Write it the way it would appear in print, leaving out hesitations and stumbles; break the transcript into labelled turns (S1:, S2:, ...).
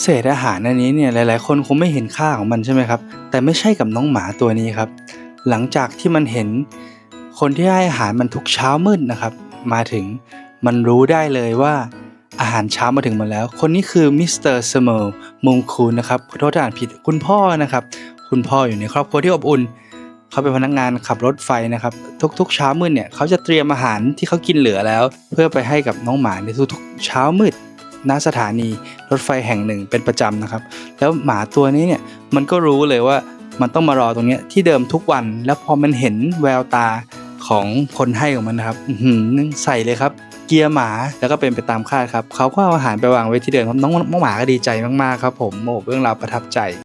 S1: เศษอาหารอันนี้เนี่ยหลายๆคนคงไม่เห็นค่าของมันใช่ไหมครับแต่ไม่ใช่กับน้องหมาตัวนี้ครับหลังจากที่มันเห็นคนที่ให้อาหารมันทุกเช้ามืดนะครับมาถึงมันรู้ได้เลยว่าอาหารเช้ามาถึงมันแล้วคนนี้คือมิสเตอร์เสมอมุงคูนนะครับขอโทษที่อ่านผิดคุณพ่อนะครับคุณพ่ออยู่ในครอบครัวที่อบอุ่นเขาเป็นพนักงานขับรถไฟนะครับทุกๆเช้ามืดเนี่ยเขาจะเตรียมอาหารที่เขากินเหลือแล้วเพื่อไปให้กับน้องหมาในทุกๆเช้ามืดณสถานีรถไฟแห่งหนึ่งเป็นประจำนะครับแล้วหมาตัวนี้เนี่ยมันก็รู้เลยว่ามันต้องมารอตรงนี้ที่เดิมทุกวันแล้วพอมันเห็นแววตาของคนให้ของมันนะครับใส่เลยครับเกียร์หมาแล้วก็เป็นไปตามคาดครับเขาก็เอาอาหารไปวางไว้ที่เดิมครับน้องหมาก็ดีใจมากๆครับผมโอ้เรื่องราวประทับใจ